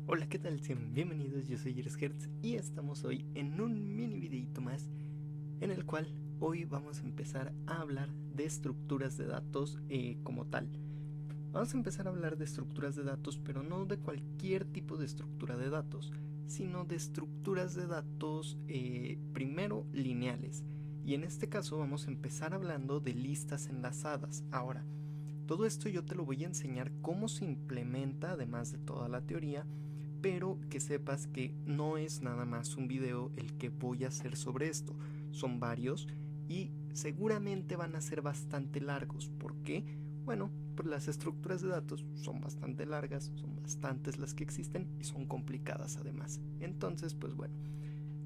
Hola, ¿qué tal? Sean bienvenidos, yo soy Hertz y estamos hoy en un mini videito más en el cual hoy vamos a empezar a hablar de estructuras de datos como tal. Vamos a empezar a hablar de estructuras de datos, pero no de cualquier tipo de estructura de datos, sino de estructuras de datos primero lineales. Y en este caso vamos a empezar hablando de listas enlazadas. Ahora, todo esto yo te lo voy a enseñar cómo se implementa, además de toda la teoría, pero que sepas que no es nada más un video el que voy a hacer sobre esto. Son varios y seguramente van a ser bastante largos. ¿Por qué? Bueno, pues las estructuras de datos son bastante largas, son bastantes las que existen y son complicadas además. Entonces, pues bueno,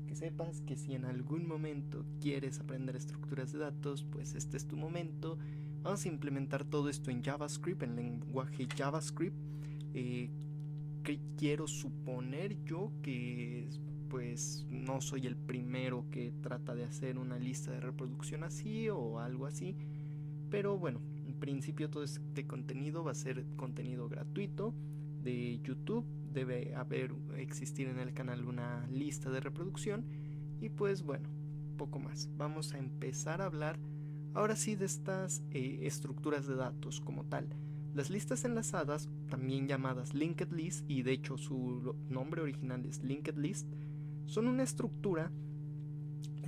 que sepas que si en algún momento quieres aprender estructuras de datos, pues este es tu momento. Vamos a implementar todo esto en JavaScript, en lenguaje JavaScript. Que quiero suponer yo que pues no soy el primero que trata de hacer una lista de reproducción así o algo así, pero bueno, en principio todo este contenido va a ser contenido gratuito de YouTube. Debe existir en el canal una lista de reproducción y pues bueno, poco más. Vamos a empezar a hablar ahora sí de estas estructuras de datos como tal. Las listas enlazadas, también llamadas linked list, y de hecho su nombre original es linked list, son una estructura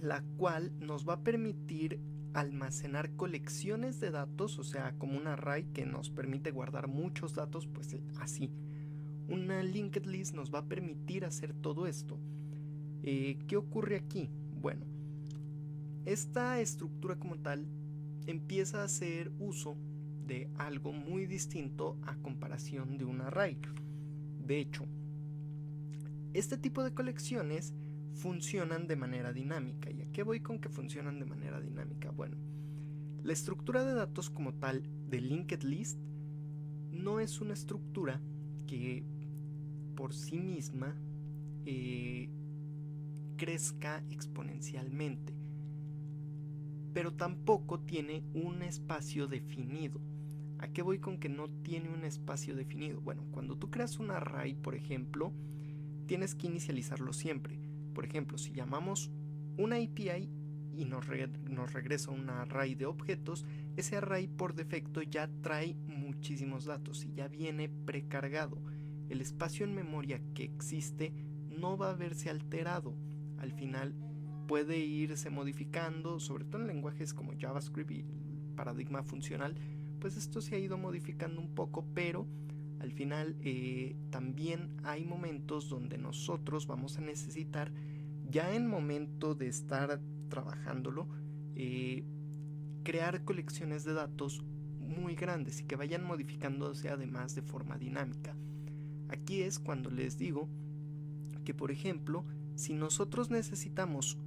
la cual nos va a permitir almacenar colecciones de datos, o sea, como un array que nos permite guardar muchos datos, pues así. Una linked list nos va a permitir hacer todo esto. ¿Qué ocurre aquí? Bueno, esta estructura como tal empieza a hacer uso de algo muy distinto a comparación de un array. De hecho, este tipo de colecciones funcionan de manera dinámica. ¿Y a qué voy con que funcionan de manera dinámica? Bueno, la estructura de datos como tal de linked list no es una estructura que por sí misma crezca exponencialmente, pero tampoco tiene un espacio definido. ¿A qué voy con que no tiene un espacio definido? Bueno, cuando tú creas un array, por ejemplo, tienes que inicializarlo siempre. Por ejemplo, si llamamos una API y nos regresa un array de objetos, ese array por defecto ya trae muchísimos datos y ya viene precargado. El espacio en memoria que existe no va a verse alterado. Al final puede irse modificando, sobre todo en lenguajes como JavaScript y el paradigma funcional, pues esto se ha ido modificando un poco, pero al final también hay momentos donde nosotros vamos a necesitar, ya en momento de estar trabajándolo, crear colecciones de datos muy grandes y que vayan modificándose además de forma dinámica. Aquí es cuando les digo que, por ejemplo, si nosotros necesitamos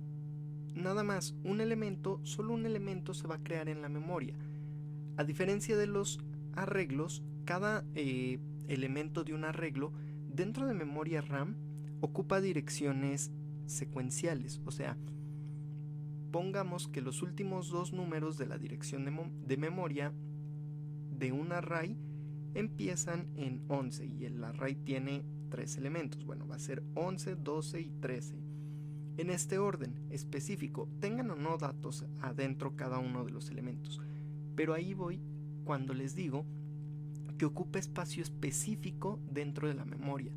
nada más un elemento, solo un elemento se va a crear en la memoria. A diferencia de los arreglos, cada elemento de un arreglo dentro de memoria RAM ocupa direcciones secuenciales. O sea, pongamos que los últimos dos números de la dirección de memoria de un array empiezan en 11 y el array tiene 3 elementos. Bueno, va a ser 11, 12 y 13. En este orden específico, tengan o no datos adentro cada uno de los elementos. Pero ahí voy cuando les digo que ocupa espacio específico dentro de la memoria.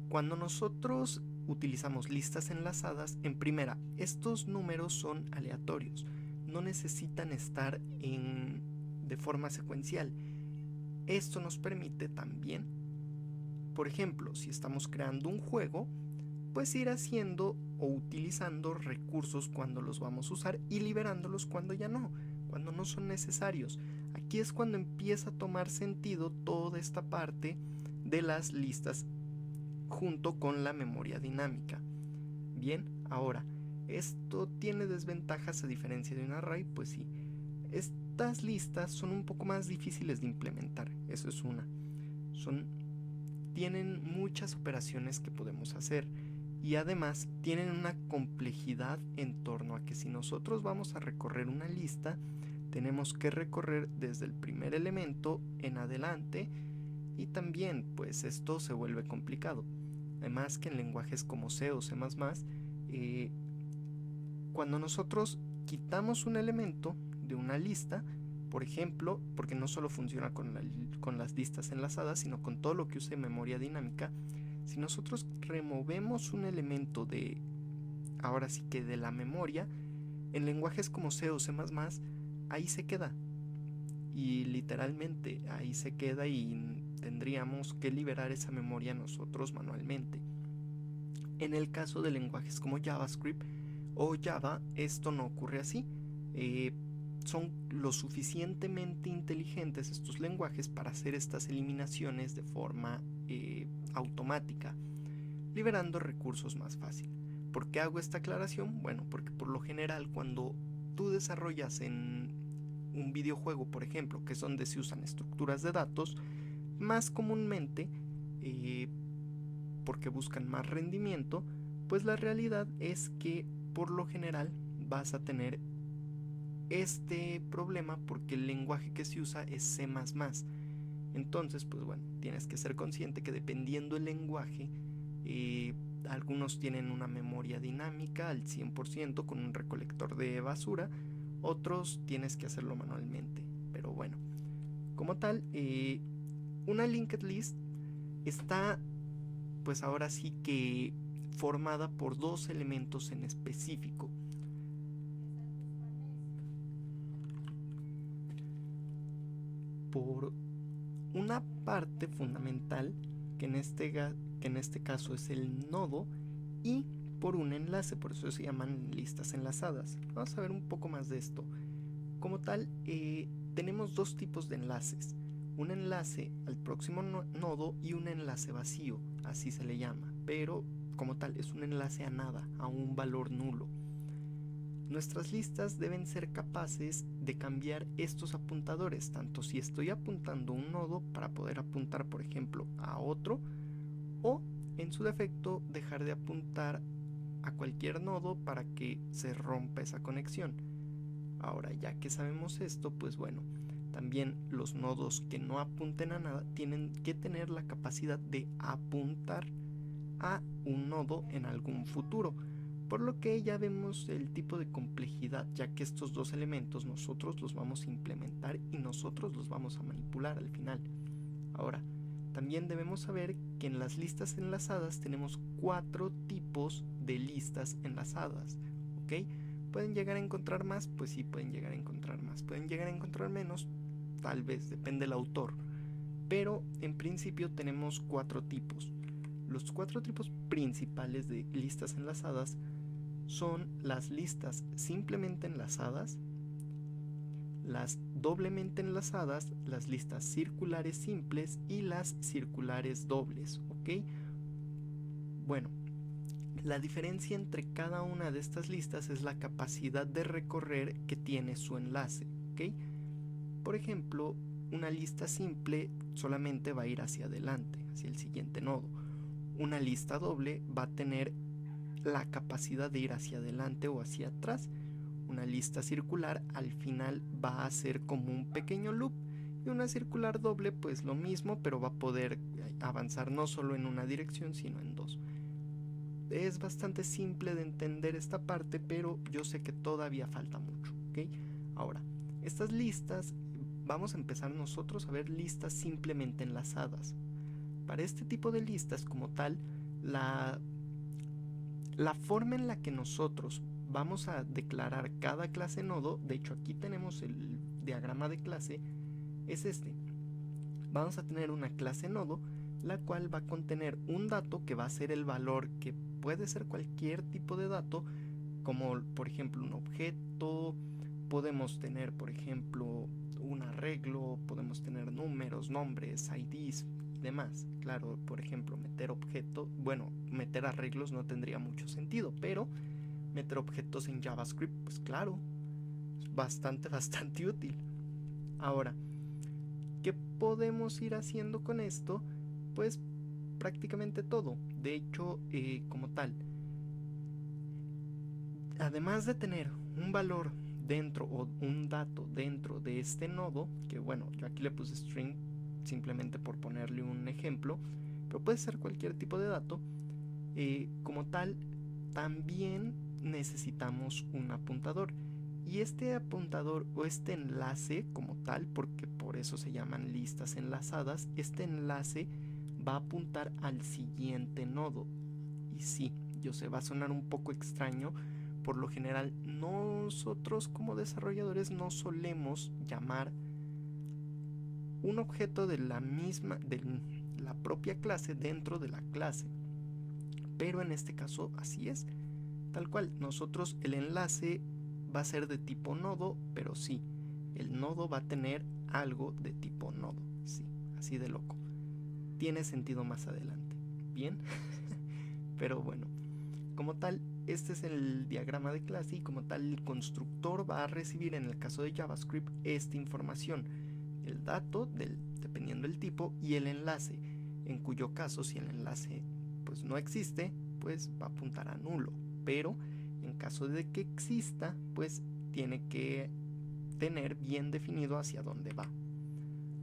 Cuando nosotros utilizamos listas enlazadas, en primera, estos números son aleatorios, no necesitan estar de forma secuencial. Esto nos permite también, por ejemplo, si estamos creando un juego, pues ir haciendo o utilizando recursos cuando los vamos a usar y liberándolos cuando ya no, cuando no son necesarios. Aquí es cuando empieza a tomar sentido toda esta parte de las listas junto con la memoria dinámica. Bien, ahora, ¿esto tiene desventajas a diferencia de un array? Pues sí, estas listas son un poco más difíciles de implementar, eso es una. Tienen muchas operaciones que podemos hacer y además tienen una complejidad en torno a que si nosotros vamos a recorrer una lista, tenemos que recorrer desde el primer elemento en adelante y también pues esto se vuelve complicado. además que en lenguajes como C o C++, cuando nosotros quitamos un elemento de una lista, por ejemplo, porque no solo funciona con las listas enlazadas, sino con todo lo que use memoria dinámica, si nosotros removemos un elemento ahora sí que de la memoria, en lenguajes como C o C++, ahí se queda. Y literalmente ahí se queda y tendríamos que liberar esa memoria nosotros manualmente. En el caso de lenguajes como JavaScript o Java, esto no ocurre así. Son lo suficientemente inteligentes estos lenguajes para hacer estas eliminaciones de forma automática, liberando recursos más fácil. ¿Por qué hago esta aclaración? Bueno, porque por lo general cuando tú desarrollas en un videojuego, por ejemplo, que es donde se usan estructuras de datos, más comúnmente, porque buscan más rendimiento, pues la realidad es que por lo general vas a tener este problema porque el lenguaje que se usa es C++. Entonces, pues bueno, tienes que ser consciente que dependiendo del lenguaje, algunos tienen una memoria dinámica al 100% con un recolector de basura, otros tienes que hacerlo manualmente. Pero bueno, como tal, una linked list está pues ahora sí que formada por dos elementos en específico. Por una parte fundamental, que en este caso es el nodo, y por un enlace, por eso se llaman listas enlazadas. Vamos a ver un poco más de esto. Como tal, tenemos dos tipos de enlaces. Un enlace al próximo nodo y un enlace vacío, así se le llama, pero como tal es un enlace a nada, a un valor nulo. Nuestras listas deben ser capaces de cambiar estos apuntadores, tanto si estoy apuntando un nodo para poder apuntar, por ejemplo, a otro, o en su defecto dejar de apuntar a cualquier nodo para que se rompa esa conexión. Ahora, ya que sabemos esto, pues bueno, también los nodos que no apunten a nada tienen que tener la capacidad de apuntar a un nodo en algún futuro, por lo que ya vemos el tipo de complejidad, ya que estos dos elementos nosotros los vamos a implementar y nosotros los vamos a manipular al final. Ahora, también debemos saber que en las listas enlazadas tenemos 4 tipos de listas enlazadas, ¿ok? ¿Pueden llegar a encontrar más? Pues sí, pueden llegar a encontrar más. ¿Pueden llegar a encontrar menos? Tal vez, depende del autor. Pero en principio tenemos 4 tipos. Los 4 tipos principales de listas enlazadas son las listas simplemente enlazadas, las doblemente enlazadas, las listas circulares simples y las circulares dobles, ¿ok? Bueno, la diferencia entre cada una de estas listas es la capacidad de recorrer que tiene su enlace, ¿ok? Por ejemplo, una lista simple solamente va a ir hacia adelante, hacia el siguiente nodo. Una lista doble va a tener la capacidad de ir hacia adelante o hacia atrás. Una lista circular al final va a ser como un pequeño loop, y una circular doble pues lo mismo, pero va a poder avanzar no solo en una dirección sino en dos. Es bastante simple de entender esta parte, pero yo sé que todavía falta mucho, ¿ok? Ahora, estas listas, vamos a empezar nosotros a ver listas simplemente enlazadas. Para este tipo de listas como tal, la forma en la que nosotros vamos a declarar cada clase nodo, de hecho aquí tenemos el diagrama de clase, es este. Vamos a tener una clase nodo, la cual va a contener un dato que va a ser el valor, que puede ser cualquier tipo de dato, como por ejemplo un objeto, podemos tener por ejemplo un arreglo, podemos tener números, nombres, IDs y demás. Claro, por ejemplo, meter arreglos no tendría mucho sentido, pero meter objetos en JavaScript, pues claro, es bastante útil. Ahora, ¿qué podemos ir haciendo con esto? Pues prácticamente todo. De hecho, como tal, además de tener un valor dentro o un dato dentro de este nodo, que bueno, yo aquí le puse string simplemente por ponerle un ejemplo, pero puede ser cualquier tipo de dato, Como tal, también necesitamos un apuntador, y este apuntador o este enlace como tal, porque por eso se llaman listas enlazadas, este enlace va a apuntar al siguiente nodo. Y sí, yo sé, va a sonar un poco extraño. Por lo general, nosotros como desarrolladores no solemos llamar un objeto de la propia clase dentro de la clase, pero en este caso así es, tal cual. Nosotros, el enlace va a ser de tipo nodo, pero sí, el nodo va a tener algo de tipo nodo, sí, así de loco. Tiene sentido más adelante, ¿bien? Pero bueno, como tal, este es el diagrama de clase, y como tal el constructor va a recibir, en el caso de JavaScript, esta información: el dato dependiendo del tipo, y el enlace, en cuyo caso, si el enlace pues no existe, pues va a apuntar a nulo, pero en caso de que exista, pues tiene que tener bien definido hacia dónde va.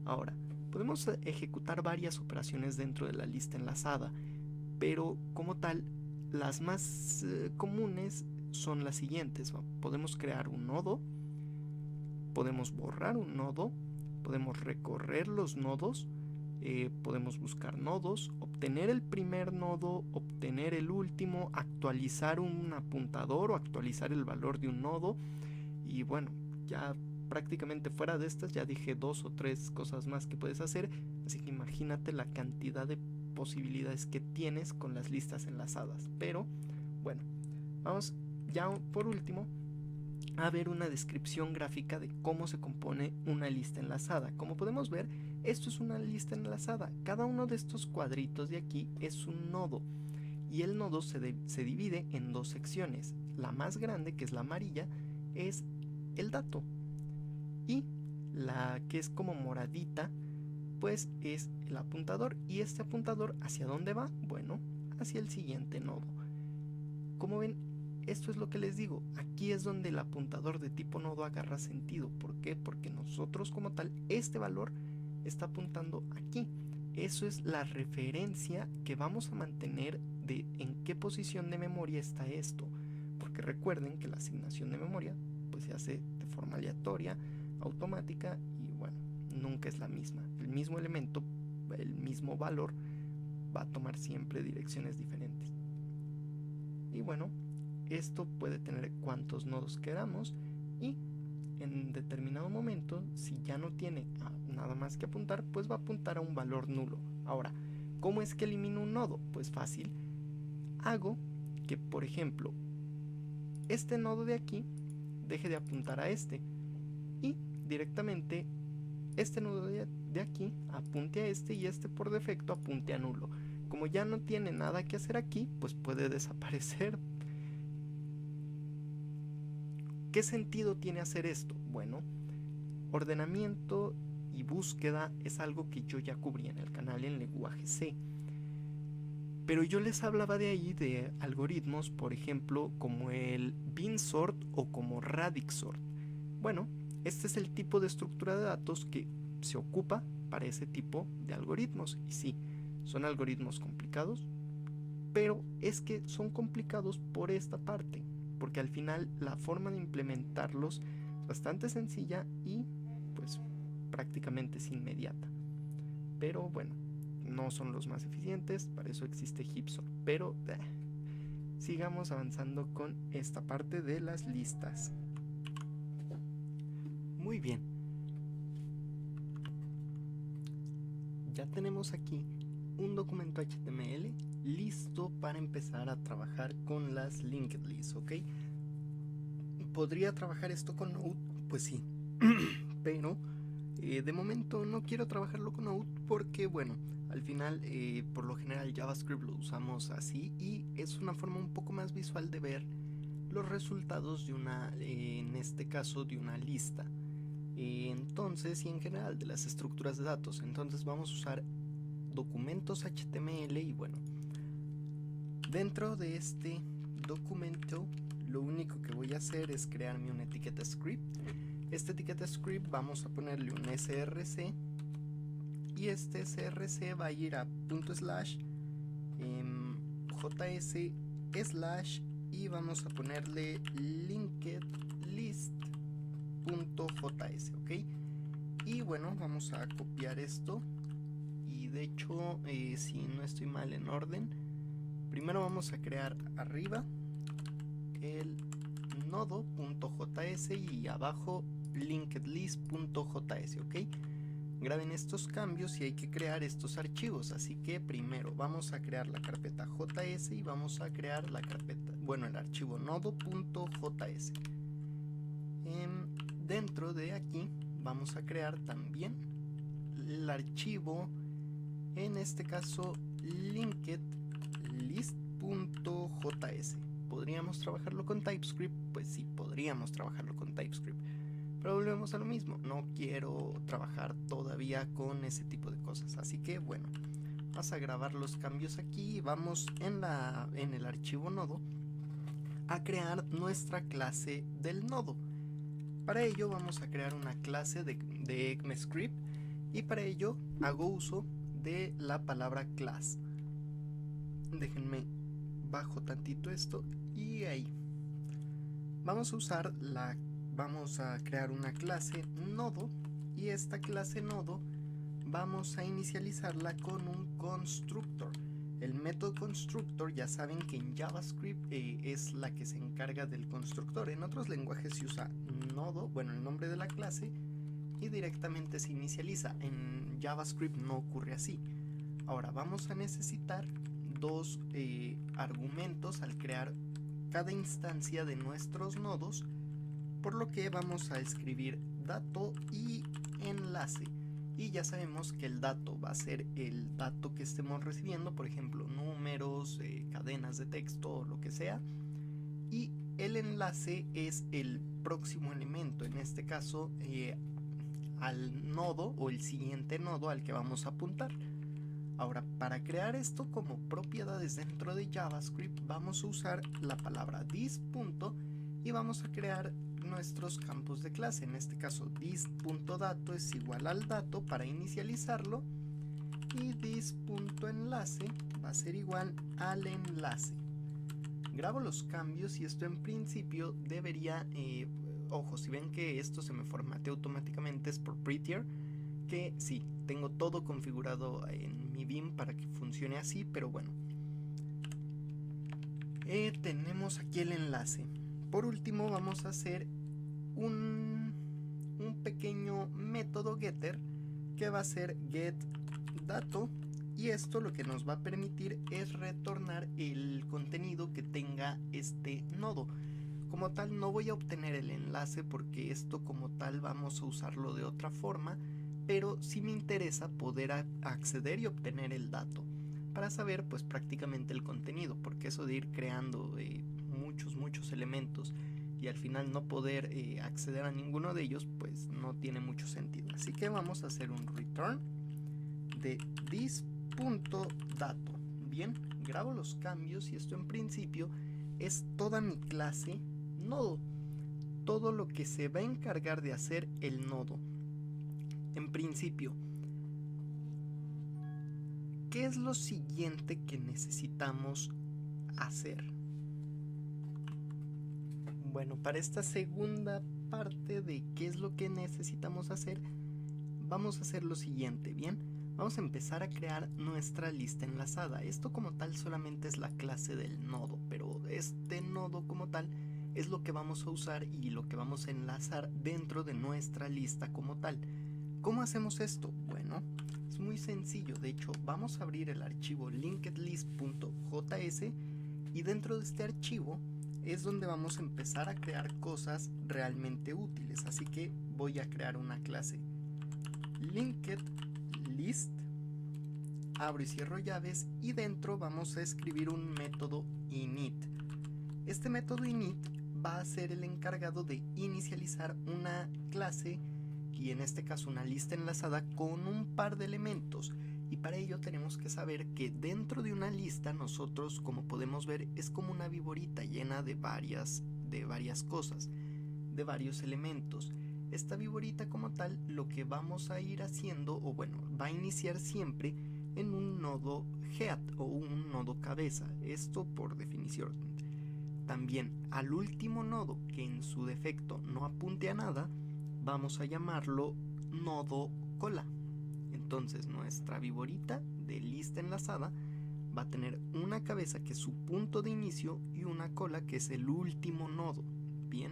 Ahora, podemos ejecutar varias operaciones dentro de la lista enlazada, pero como tal, las más comunes son las siguientes. Podemos crear un nodo, podemos borrar un nodo, podemos recorrer los nodos, podemos buscar nodos, obtener el primer nodo, obtener el último, actualizar un apuntador o actualizar el valor de un nodo. Y bueno, ya prácticamente fuera de estas ya dije 2 o 3 cosas más que puedes hacer, así que imagínate la cantidad de posibilidades que tienes con las listas enlazadas. Pero bueno, vamos ya por último a ver una descripción gráfica de cómo se compone una lista enlazada. Como podemos ver, esto es una lista enlazada. Cada uno de estos cuadritos de aquí es un nodo, y el nodo se divide en dos secciones. La más grande, que es la amarilla, es el dato, y la que es como moradita, pues es el apuntador. ¿Y este apuntador hacia dónde va? Bueno, hacia el siguiente nodo. Como ven, esto es lo que les digo, aquí es donde el apuntador de tipo nodo agarra sentido. ¿Por qué? Porque nosotros como tal, este valor está apuntando aquí. Eso es la referencia que vamos a mantener de en qué posición de memoria está esto, porque recuerden que la asignación de memoria pues se hace de forma aleatoria, automática, y bueno, nunca es la misma. El mismo elemento, el mismo valor, va a tomar siempre direcciones diferentes. Y bueno, esto puede tener cuantos nodos queramos, y en determinado momento, si ya no tiene nada más que apuntar, pues va a apuntar a un valor nulo. Ahora, ¿cómo es que elimino un nodo? Pues fácil. Hago que, por ejemplo, este nodo de aquí deje de apuntar a este, y directamente este nodo de aquí apunte a este, y este por defecto apunte a nulo. Como ya no tiene nada que hacer aquí, pues puede desaparecer. ¿Qué sentido tiene hacer esto? Bueno, ordenamiento y búsqueda es algo que yo ya cubrí en el canal en lenguaje C. Pero yo les hablaba de ahí de algoritmos, por ejemplo, como el bin sort o como radix sort. Bueno, este es el tipo de estructura de datos que se ocupa para ese tipo de algoritmos. Y sí, son algoritmos complicados, pero es que son complicados por esta parte, porque al final la forma de implementarlos es bastante sencilla y pues prácticamente es inmediata. Pero bueno, no son los más eficientes, para eso existe Heapsort. Pero sigamos avanzando con esta parte de las listas. Muy bien, ya tenemos aquí un documento HTML listo para empezar a trabajar con las linked lists, ¿ok? ¿Podría trabajar esto con Node? Pues sí, pero de momento no quiero trabajarlo con Node porque, bueno, al final por lo general JavaScript lo usamos así, y es una forma un poco más visual de ver los resultados de una, en este caso, de una lista. Entonces, y en general de las estructuras de datos. Entonces vamos a usar documentos HTML, y bueno, dentro de este documento lo único que voy a hacer es crearme una etiqueta script. Esta etiqueta script vamos a ponerle un src, y este src va a ir a // .js slash y vamos a ponerle linkedlist.js, ok. Y bueno, vamos a copiar esto y de hecho si no estoy mal en orden, primero vamos a crear arriba el nodo.js y abajo linkedlist.js, ok. Graben estos cambios y hay que crear estos archivos, así que primero vamos a crear la carpeta js y vamos a crear la carpeta, bueno, el archivo nodo.js. Dentro de aquí vamos a crear también el archivo, en este caso linkedlist.js. ¿Podríamos trabajarlo con TypeScript? Pues sí, podríamos trabajarlo con TypeScript. Pero volvemos a lo mismo, no quiero trabajar todavía con ese tipo de cosas, así que bueno, vamos a grabar los cambios aquí y vamos en el archivo nodo a crear nuestra clase del nodo. Para ello vamos a crear una clase de ECMAScript y para ello hago uso de la palabra class. Déjenme bajo tantito esto y ahí. Vamos a crear una clase nodo y esta clase nodo vamos a inicializarla con un constructor. El método constructor, ya saben que en JavaScript es la que se encarga del constructor. En otros lenguajes se usa nodo, bueno, el nombre de la clase, y directamente se inicializa. En JavaScript no ocurre así. Ahora vamos a necesitar dos argumentos al crear cada instancia de nuestros nodos, por lo que vamos a escribir dato y enlace. Y ya sabemos que el dato va a ser el dato que estemos recibiendo, por ejemplo, números, cadenas de texto o lo que sea. Y el enlace es el próximo elemento, en este caso al nodo o el siguiente nodo al que vamos a apuntar. Ahora, para crear esto como propiedades dentro de JavaScript, vamos a usar la palabra this. Y vamos a crear nuestros campos de clase. En este caso this.dato es igual al dato para inicializarlo y this.enlace va a ser igual al enlace. Grabo los cambios y esto en principio debería, ojo, si ven que esto se me formatea automáticamente es por Prettier, que sí, tengo todo configurado en mi Vim para que funcione así, pero bueno. Tenemos aquí el enlace. Por último vamos a hacer un pequeño método getter que va a ser getDato, y esto lo que nos va a permitir es retornar el contenido que tenga este nodo. Como tal no voy a obtener el enlace porque esto como tal vamos a usarlo de otra forma, pero sí me interesa poder acceder y obtener el dato para saber pues prácticamente el contenido, porque eso de ir creando muchos elementos y al final no poder acceder a ninguno de ellos pues no tiene mucho sentido. Así que vamos a hacer un return de this.dato. Bien, grabo los cambios y esto en principio es toda mi clase nodo, todo lo que se va a encargar de hacer el nodo. En principio, ¿qué es lo siguiente que necesitamos hacer? Bueno, para esta segunda parte de qué es lo que necesitamos hacer, vamos a hacer lo siguiente, ¿bien? Vamos a empezar a crear nuestra lista enlazada. Esto como tal solamente es la clase del nodo, pero este nodo como tal es lo que vamos a usar y lo que vamos a enlazar dentro de nuestra lista como tal. ¿Cómo hacemos esto? Bueno, es muy sencillo. De hecho, vamos a abrir el archivo linkedlist.js y dentro de este archivo es donde vamos a empezar a crear cosas realmente útiles. Así que voy a crear una clase linkedlist, abro y cierro llaves, y dentro vamos a escribir un método init. Este método init va a ser el encargado de inicializar una clase, y en este caso una lista enlazada con un par de elementos. Y para ello tenemos que saber que dentro de una lista nosotros, como podemos ver, es como una viborita llena de varias cosas, de varios elementos. Esta viborita como tal lo que vamos a ir haciendo, o bueno, va a iniciar siempre en un nodo head o un nodo cabeza, esto por definición. También al último nodo que en su defecto no apunte a nada, vamos a llamarlo nodo cola. Entonces nuestra viborita de lista enlazada va a tener una cabeza que es su punto de inicio y una cola que es el último nodo. Bien,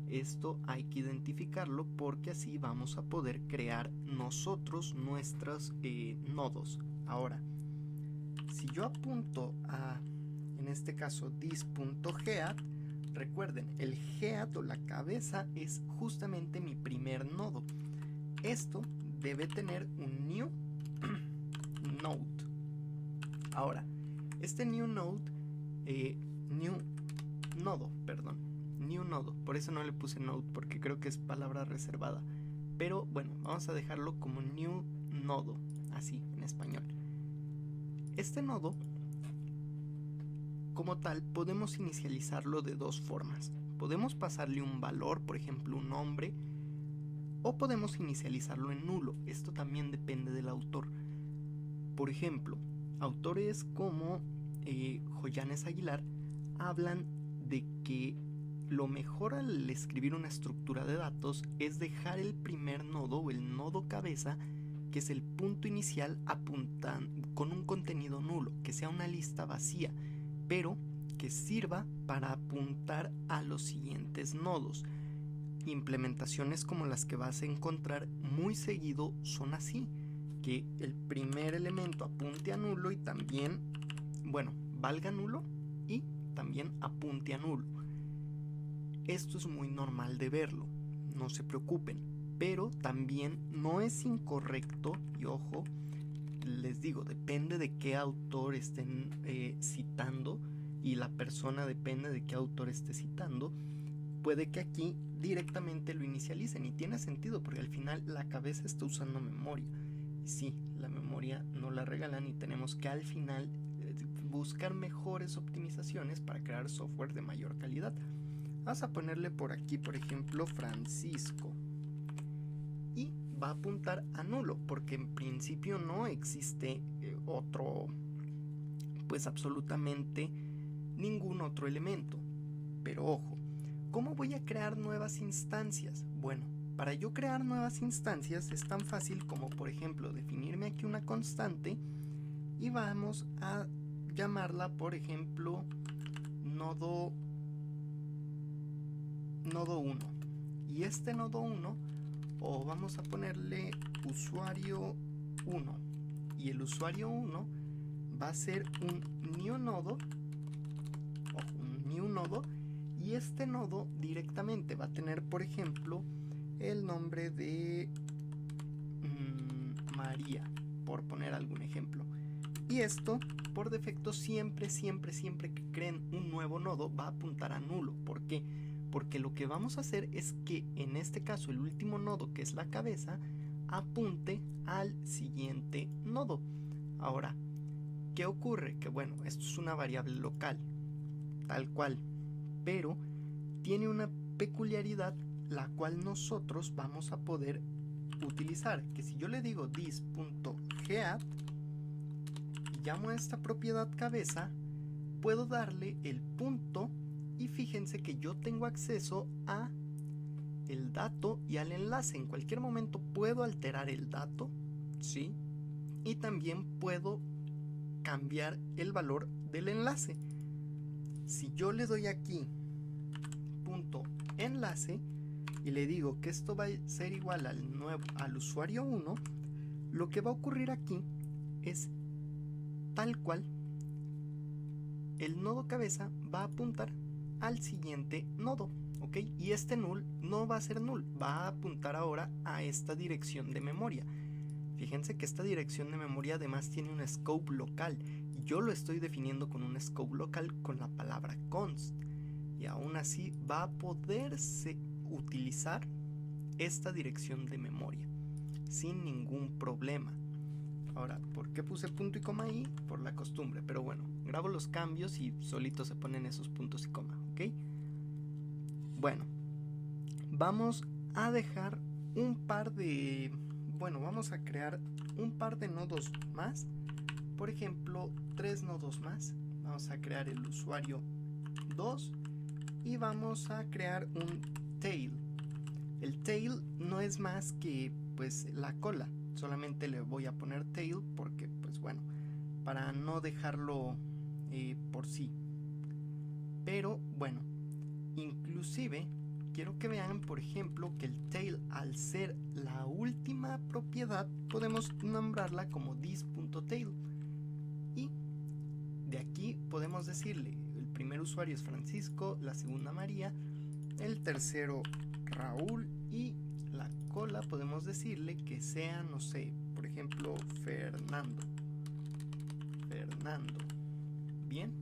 esto hay que identificarlo porque así vamos a poder crear nosotros nuestros nodos. Ahora, si yo apunto a, en este caso, this.head, recuerden, el head o la cabeza es justamente mi primer nodo. Esto debe tener un new node. Ahora, este new nodo, por eso no le puse node porque creo que es palabra reservada, pero bueno, vamos a dejarlo como new nodo, así en español. Este nodo, como tal, podemos inicializarlo de dos formas. Podemos pasarle un valor, por ejemplo un nombre, o podemos inicializarlo en nulo. Esto también depende del autor. Por ejemplo, autores como Joyanes Aguilar hablan de que lo mejor al escribir una estructura de datos es dejar el primer nodo o el nodo cabeza, que es el punto inicial, con un contenido nulo, que sea una lista vacía, pero que sirva para apuntar a los siguientes nodos. Implementaciones como las que vas a encontrar muy seguido son así, que el primer elemento apunte a nulo y también, bueno, valga nulo y también apunte a nulo. Esto es muy normal de verlo, no se preocupen, pero también no es incorrecto, y ojo, les digo, depende de qué autor estén citando, y la persona depende de qué autor esté citando. Puede que aquí directamente lo inicialicen y tiene sentido porque al final la cabeza está usando memoria. Y sí, la memoria no la regalan y tenemos que al final buscar mejores optimizaciones para crear software de mayor calidad. Vamos a ponerle por aquí, por ejemplo, Francisco. Y va a apuntar a nulo porque en principio no existe otro, pues absolutamente ningún otro elemento. Pero ojo, ¿cómo voy a crear nuevas instancias? Bueno, para yo crear nuevas instancias es tan fácil como, por ejemplo, definirme aquí una constante y vamos a llamarla, por ejemplo, nodo 1. Y este nodo 1, o vamos a ponerle usuario 1. Y el usuario 1 va a ser un new nodo, y este nodo directamente va a tener, por ejemplo, el nombre de María, por poner algún ejemplo. Y esto, por defecto, siempre que creen un nuevo nodo, va a apuntar a nulo. ¿Por qué? Porque lo que vamos a hacer es que, en este caso, el último nodo, que es la cabeza, apunte al siguiente nodo. Ahora, ¿qué ocurre? Que bueno, esto es una variable local, tal cual, pero tiene una peculiaridad la cual nosotros vamos a poder utilizar, que si yo le digo this.head y llamo a esta propiedad cabeza, puedo darle el punto y fíjense que yo tengo acceso a el dato y al enlace. En cualquier momento puedo alterar el dato, ¿sí? Y también puedo cambiar el valor del enlace. Si yo le doy aquí punto enlace y le digo que esto va a ser igual al usuario 1, lo que va a ocurrir aquí es tal cual el nodo cabeza va a apuntar al siguiente nodo, ¿ok? Y este null no va a ser null, va a apuntar ahora a esta dirección de memoria. Fíjense que esta dirección de memoria además tiene un scope local y yo lo estoy definiendo con un scope local con la palabra const, y aún así va a poderse utilizar esta dirección de memoria sin ningún problema. Ahora, ¿por qué puse punto y coma ahí? Por la costumbre, pero bueno, grabo los cambios y solito se ponen esos puntos y coma, ¿ok? Bueno, vamos a dejar vamos a crear un par de nodos más por ejemplo, 3 nodos más. Vamos a crear el usuario 2 y vamos a crear un tail. El tail no es más que pues la cola, solamente le voy a poner tail porque pues bueno, para no dejarlo por sí. Pero bueno, inclusive quiero que vean, por ejemplo, que el tail, al ser la última propiedad, podemos nombrarla como this.tail. Y de aquí podemos decirle, el primer usuario es Francisco, la segunda María, el tercero Raúl, y la cola podemos decirle que sea, no sé, por ejemplo, Fernando. Bien.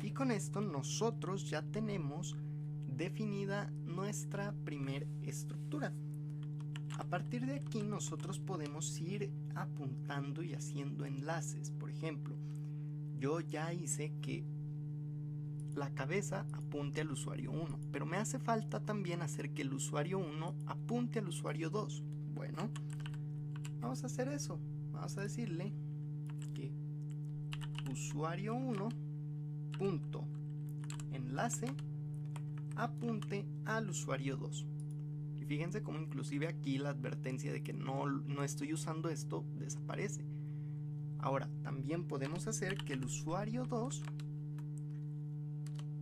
Y con esto nosotros ya tenemos definida nuestra primer estructura. A partir de aquí nosotros podemos ir apuntando y haciendo enlaces. Por ejemplo, yo ya hice que la cabeza apunte al usuario 1, pero me hace falta también hacer que el usuario 1 apunte al usuario 2. Bueno, vamos a hacer eso. Vamos a decirle que usuario 1 punto enlace apunte al usuario 2. Y fíjense cómo inclusive aquí la advertencia de que no estoy usando esto desaparece. Ahora también podemos hacer que el usuario 2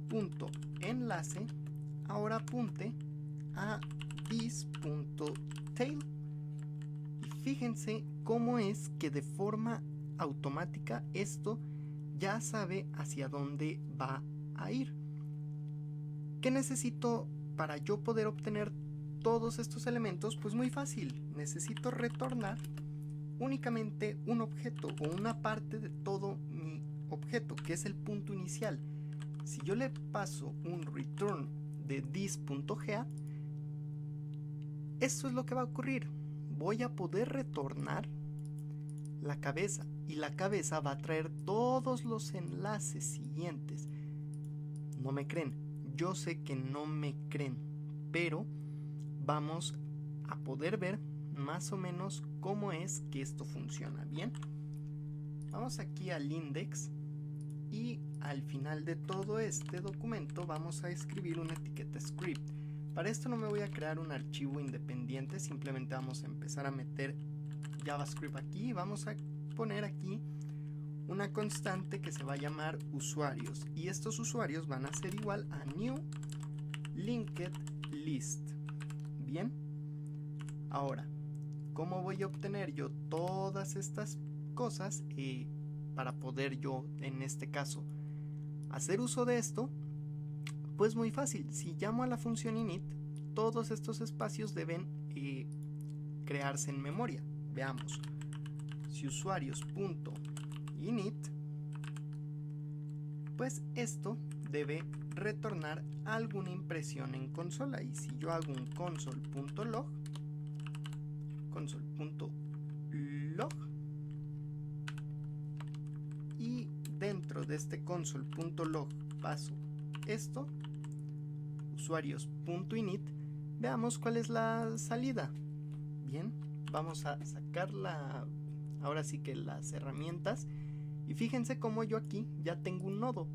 punto enlace ahora apunte a this.tail. Y fíjense cómo es que de forma automática esto ya sabe hacia dónde va a ir. ¿Qué necesito para yo poder obtener todos estos elementos? Pues muy fácil, necesito retornar únicamente un objeto o una parte de todo mi objeto, que es el punto inicial. Si yo le paso un return de this.ga, esto es lo que va a ocurrir. Voy a poder retornar la cabeza, y la cabeza va a traer todos los enlaces siguientes. ¿No me creen? Yo sé que no me creen, pero vamos a poder ver más o menos cómo es que esto funciona. Bien, vamos aquí al index y al final de todo este documento vamos a escribir una etiqueta script. Para esto no me voy a crear un archivo independiente, simplemente vamos a empezar a meter JavaScript aquí y vamos a poner aquí una constante que se va a llamar usuarios, y estos usuarios van a ser igual a new linked list. Bien, ahora, ¿cómo voy a obtener yo todas estas cosas para poder yo, en este caso, hacer uso de esto? Pues muy fácil. Si llamo a la función init, todos estos espacios deben crearse en memoria. Veamos, si usuarios.init, pues esto debe retornar alguna impresión en consola, y si yo hago un console.log, y dentro de este console.log paso esto, usuarios.init, veamos cuál es la salida. Bien, vamos a sacar ahora sí que las herramientas, y fíjense cómo yo aquí ya tengo un nodo,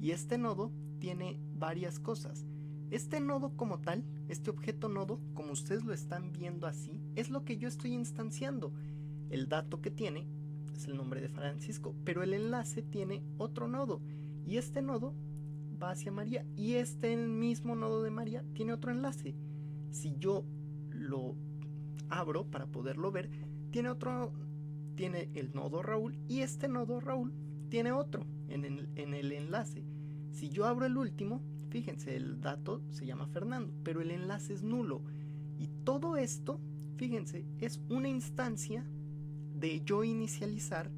y este nodo tiene varias cosas. Este nodo como tal, este objeto nodo, como ustedes lo están viendo así, es lo que yo estoy instanciando. El dato que tiene es el nombre de Francisco, pero el enlace tiene otro nodo, y este nodo va hacia María, y este mismo nodo de María tiene otro enlace. Si yo lo abro para poderlo ver, tiene el nodo Raúl, y este nodo Raúl tiene otro en el enlace. Si yo abro el último, fíjense, el dato se llama Fernando, pero el enlace es nulo. Y todo esto, fíjense, es una instancia de yo inicializar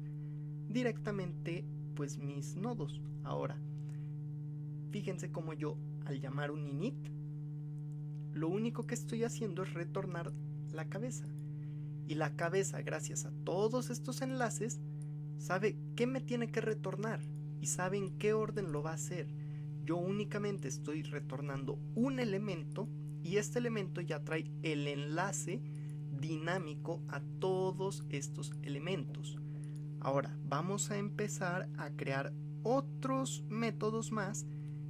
directamente pues mis nodos. Ahora, fíjense cómo yo, al llamar un init, lo único que estoy haciendo es retornar la cabeza. Y la cabeza, gracias a todos estos enlaces, sabe qué me tiene que retornar y sabe en qué orden lo va a hacer. Yo únicamente estoy retornando un elemento, y este elemento ya trae el enlace dinámico a todos estos elementos. Ahora vamos a empezar a crear otros métodos más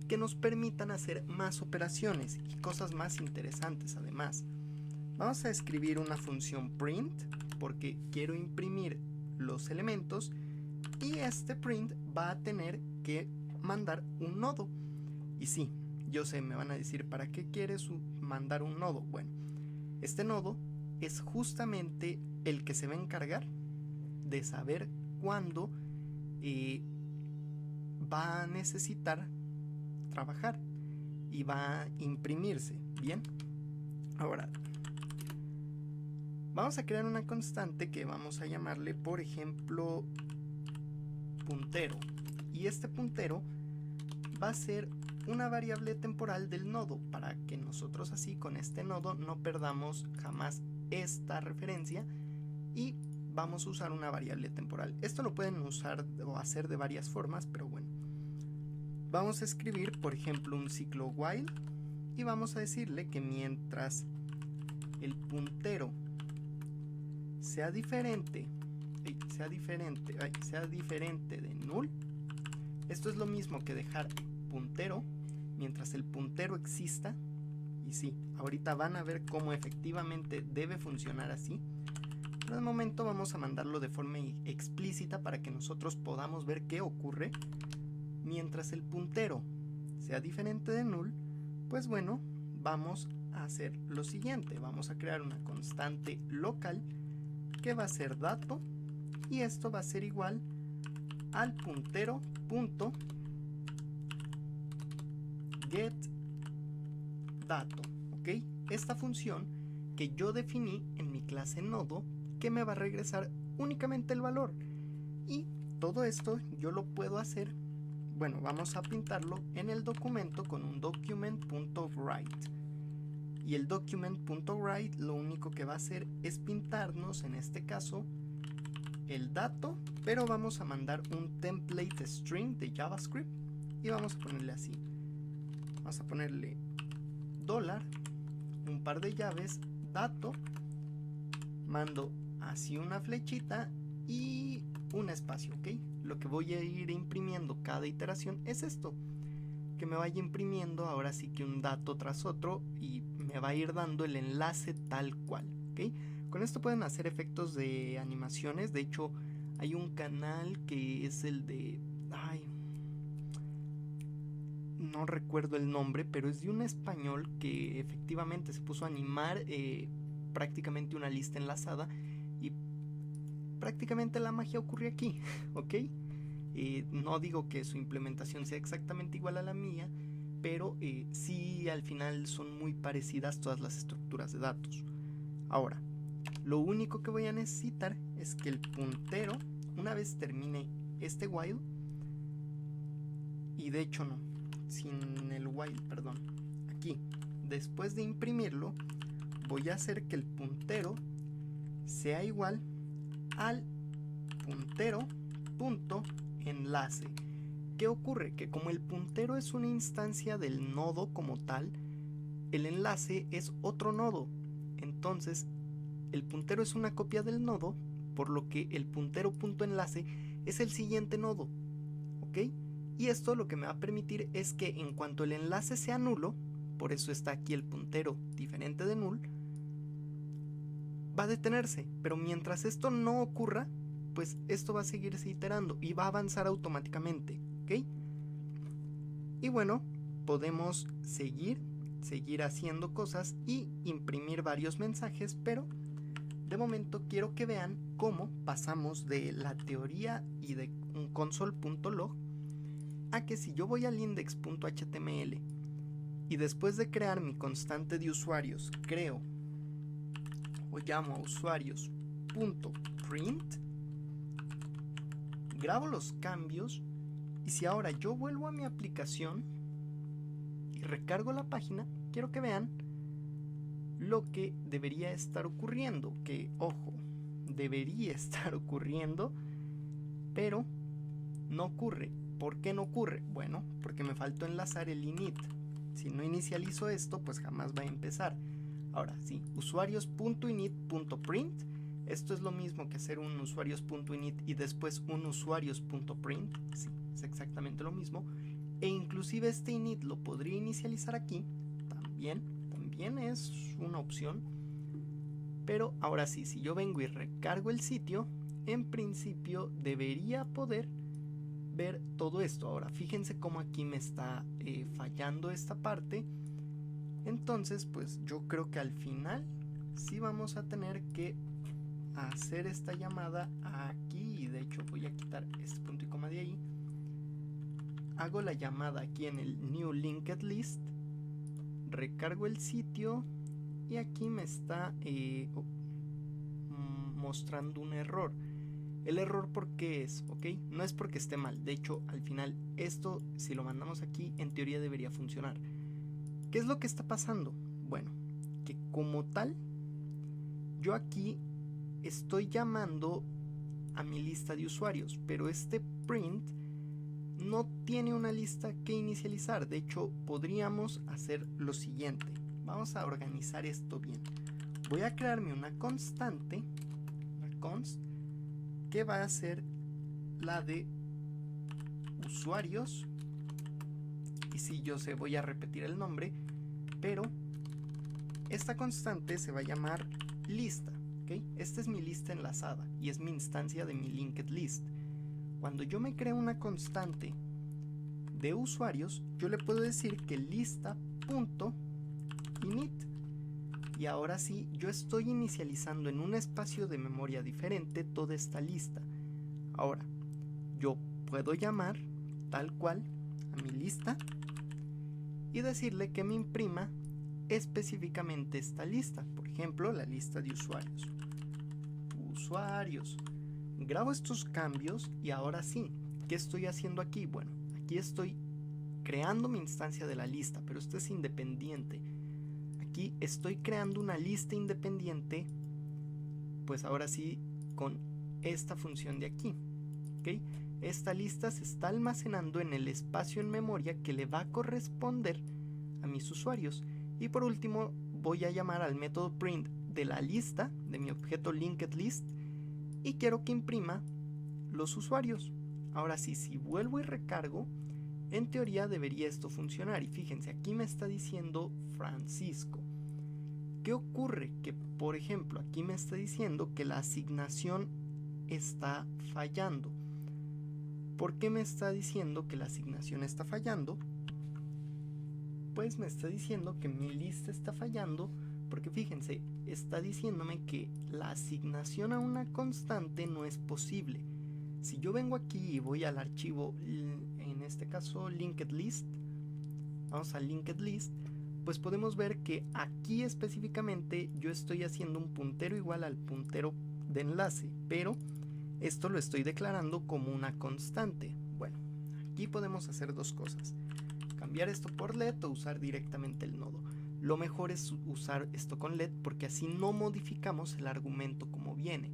que nos permitan hacer más operaciones y cosas más interesantes además. Vamos a escribir una función print porque quiero imprimir los elementos y este print va a tener que mandar un nodo. Y sí, yo sé, me van a decir, ¿para qué quieres mandar un nodo? Bueno, este nodo es justamente el que se va a encargar de saber cuándo va a necesitar trabajar y va a imprimirse. Bien, ahora vamos a crear una constante que vamos a llamarle, por ejemplo, puntero, y este puntero va a ser una variable temporal del nodo para que nosotros así con este nodo no perdamos jamás esta referencia y vamos a usar una variable temporal. Esto lo pueden usar o hacer de varias formas, pero bueno, vamos a escribir por ejemplo un ciclo while y vamos a decirle que mientras el puntero sea diferente de null, esto es lo mismo que dejar puntero mientras el puntero exista. Y sí, ahorita van a ver cómo efectivamente debe funcionar así, pero de momento vamos a mandarlo de forma explícita para que nosotros podamos ver qué ocurre. Mientras el puntero sea diferente de null, pues bueno, vamos a hacer lo siguiente, vamos a crear una constante local que va a ser dato y esto va a ser igual al puntero punto get dato, ¿ok? Esta función que yo definí en mi clase nodo que me va a regresar únicamente el valor, y todo esto yo lo puedo hacer, bueno, vamos a pintarlo en el documento con un document.write, y el document.write lo único que va a hacer es pintarnos en este caso el dato, pero vamos a mandar un template string de JavaScript y vamos a ponerle así, vamos a ponerle $, un par de llaves, dato, mando así una flechita y un espacio, ¿ok? Lo que voy a ir imprimiendo cada iteración es esto, que me vaya imprimiendo ahora sí que un dato tras otro y me va a ir dando el enlace tal cual, ¿ok? Con esto pueden hacer efectos de animaciones. De hecho, hay un canal que es el de... no recuerdo el nombre, pero es de un español que efectivamente se puso a animar prácticamente una lista enlazada y prácticamente la magia ocurre aquí, ¿ok? No digo que su implementación sea exactamente igual a la mía, pero sí al final son muy parecidas todas las estructuras de datos. Ahora, lo único que voy a necesitar es que el puntero, una vez termine este while, y de hecho no, sin el while, perdón, aquí, después de imprimirlo, voy a hacer que el puntero sea igual al puntero punto enlace. ¿Qué ocurre? Que como el puntero es una instancia del nodo como tal, el enlace es otro nodo. Entonces, el puntero es una copia del nodo, por lo que el puntero punto enlace es el siguiente nodo, ¿ok? Y esto lo que me va a permitir es que en cuanto el enlace sea nulo, por eso está aquí el puntero diferente de null, va a detenerse, pero mientras esto no ocurra, pues esto va a seguirse iterando y va a avanzar automáticamente, ¿ok? Y bueno, podemos seguir haciendo cosas y imprimir varios mensajes, pero de momento quiero que vean cómo pasamos de la teoría y de un console.log a que si yo voy al index.html y después de crear mi constante de usuarios creo o llamo a usuarios.print, grabo los cambios, y si ahora yo vuelvo a mi aplicación y recargo la página, quiero que vean lo que debería estar ocurriendo, que ojo, debería estar ocurriendo, pero no ocurre. ¿Por qué no ocurre? Bueno, porque me faltó enlazar el init. Si no inicializo esto, pues jamás va a empezar. Ahora sí, usuarios.init.print Esto es lo mismo que hacer un usuarios.init y después un usuarios.print. Sí, es exactamente lo mismo. E inclusive este init lo podría inicializar aquí. También es una opción. Pero ahora sí, si yo vengo y recargo el sitio, en principio debería poder ver todo esto. Ahora, fíjense cómo aquí me está fallando esta parte. Entonces, pues yo creo que al final sí vamos a tener que hacer esta llamada aquí. Y de hecho voy a quitar este punto y coma de ahí. Hago la llamada aquí en el New Linked List. Recargo el sitio. Y aquí me está mostrando un error. El error, ¿por qué es? ¿Ok? No es porque esté mal. De hecho, al final, esto, si lo mandamos aquí, en teoría debería funcionar. ¿Qué es lo que está pasando? Bueno, que como tal, yo aquí estoy llamando a mi lista de usuarios, pero este print no tiene una lista que inicializar. De hecho, podríamos hacer lo siguiente. Vamos a organizar esto bien. Voy a crearme una constante, una const, que va a ser la de usuarios. Y si yo sé, voy a repetir el nombre, pero esta constante se va a llamar lista. ¿Okay? Esta es mi lista enlazada y es mi instancia de mi linked list. Cuando yo me creo una constante de usuarios, yo le puedo decir que lista.init. Y ahora sí, yo estoy inicializando en un espacio de memoria diferente toda esta lista. Ahora, yo puedo llamar tal cual a mi lista y decirle que me imprima específicamente esta lista. Por ejemplo, la lista de usuarios. Grabo estos cambios y ahora sí, ¿qué estoy haciendo aquí? Bueno, aquí estoy creando mi instancia de la lista, pero esto es independiente. Aquí estoy creando una lista independiente, pues ahora sí, con esta función de aquí. ¿Okay? Esta lista se está almacenando en el espacio en memoria que le va a corresponder a mis usuarios. Y por último, voy a llamar al método print de la lista, de mi objeto linked list, y quiero que imprima los usuarios. Ahora sí, si vuelvo y recargo, en teoría debería esto funcionar. Y fíjense, aquí me está diciendo Francisco. ¿Qué ocurre? Que, por ejemplo, aquí me está diciendo que la asignación está fallando. ¿Por qué me está diciendo que la asignación está fallando? Pues me está diciendo que mi lista está fallando porque fíjense, está diciéndome que la asignación a una constante no es posible. Si yo vengo aquí y voy al archivo, en este caso linked list, vamos a linked list, pues podemos ver que aquí específicamente yo estoy haciendo un puntero igual al puntero de enlace, pero esto lo estoy declarando como una constante. Bueno, aquí podemos hacer dos cosas: cambiar esto por let o usar directamente el nodo. Lo mejor es usar esto con let porque así no modificamos el argumento como viene.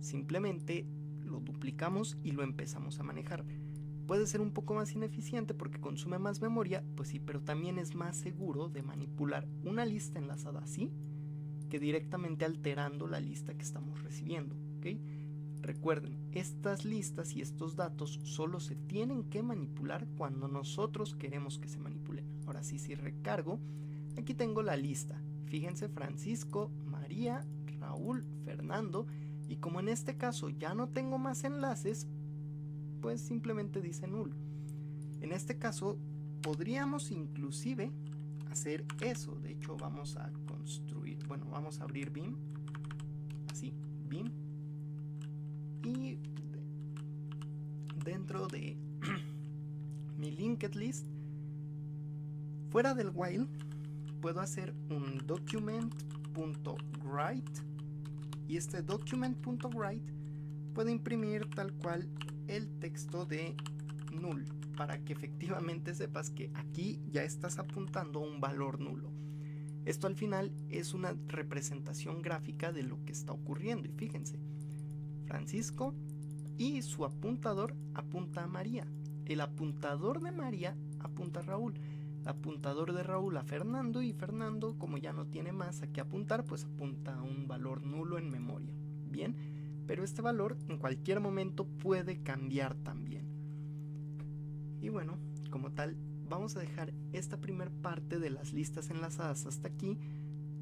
Simplemente lo duplicamos y lo empezamos a manejar. Puede ser un poco más ineficiente porque consume más memoria, pues sí, pero también es más seguro de manipular una lista enlazada así que directamente alterando la lista que estamos recibiendo. ¿Okay? Recuerden, estas listas y estos datos solo se tienen que manipular cuando nosotros queremos que se manipulen. Ahora sí, si recargo, aquí tengo la lista. Fíjense, Francisco, María, Raúl, Fernando, y como en este caso ya no tengo más enlaces, pues simplemente dice null. En este caso podríamos inclusive hacer eso. De hecho, vamos a construir, bueno, vamos a abrir Vim, así, Vim, y dentro de mi linked list, fuera del while, puedo hacer un document.write y este document.write puede imprimir tal cual el texto de null para que efectivamente sepas que aquí ya estás apuntando a un valor nulo. Esto al final es una representación gráfica de lo que está ocurriendo y fíjense, Francisco y su apuntador apunta a María, el apuntador de María apunta a Raúl, el apuntador de Raúl a Fernando y Fernando, como ya no tiene más a qué apuntar, pues apunta a un valor nulo en memoria. bien, pero este valor en cualquier momento puede cambiar también. Y bueno, como tal, vamos a dejar esta primera parte de las listas enlazadas hasta aquí.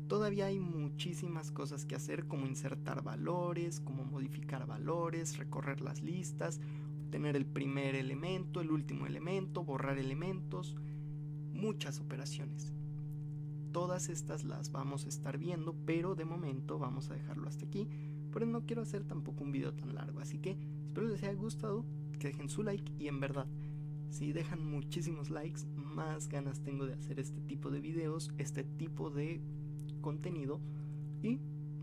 Todavía hay muchísimas cosas que hacer, como insertar valores, como modificar valores, recorrer las listas, obtener el primer elemento, el último elemento, borrar elementos, muchas operaciones. Todas estas las vamos a estar viendo, pero de momento vamos a dejarlo hasta aquí, pero no quiero hacer tampoco un video tan largo, así que espero les haya gustado, que dejen su like y en verdad, si dejan muchísimos likes, más ganas tengo de hacer este tipo de videos, este tipo de contenido, y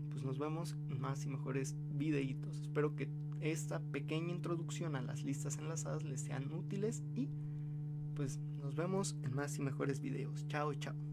pues nos vemos en más y mejores videitos. Espero que esta pequeña introducción a las listas enlazadas les sean útiles y pues nos vemos en más y mejores videos. Chao, chao.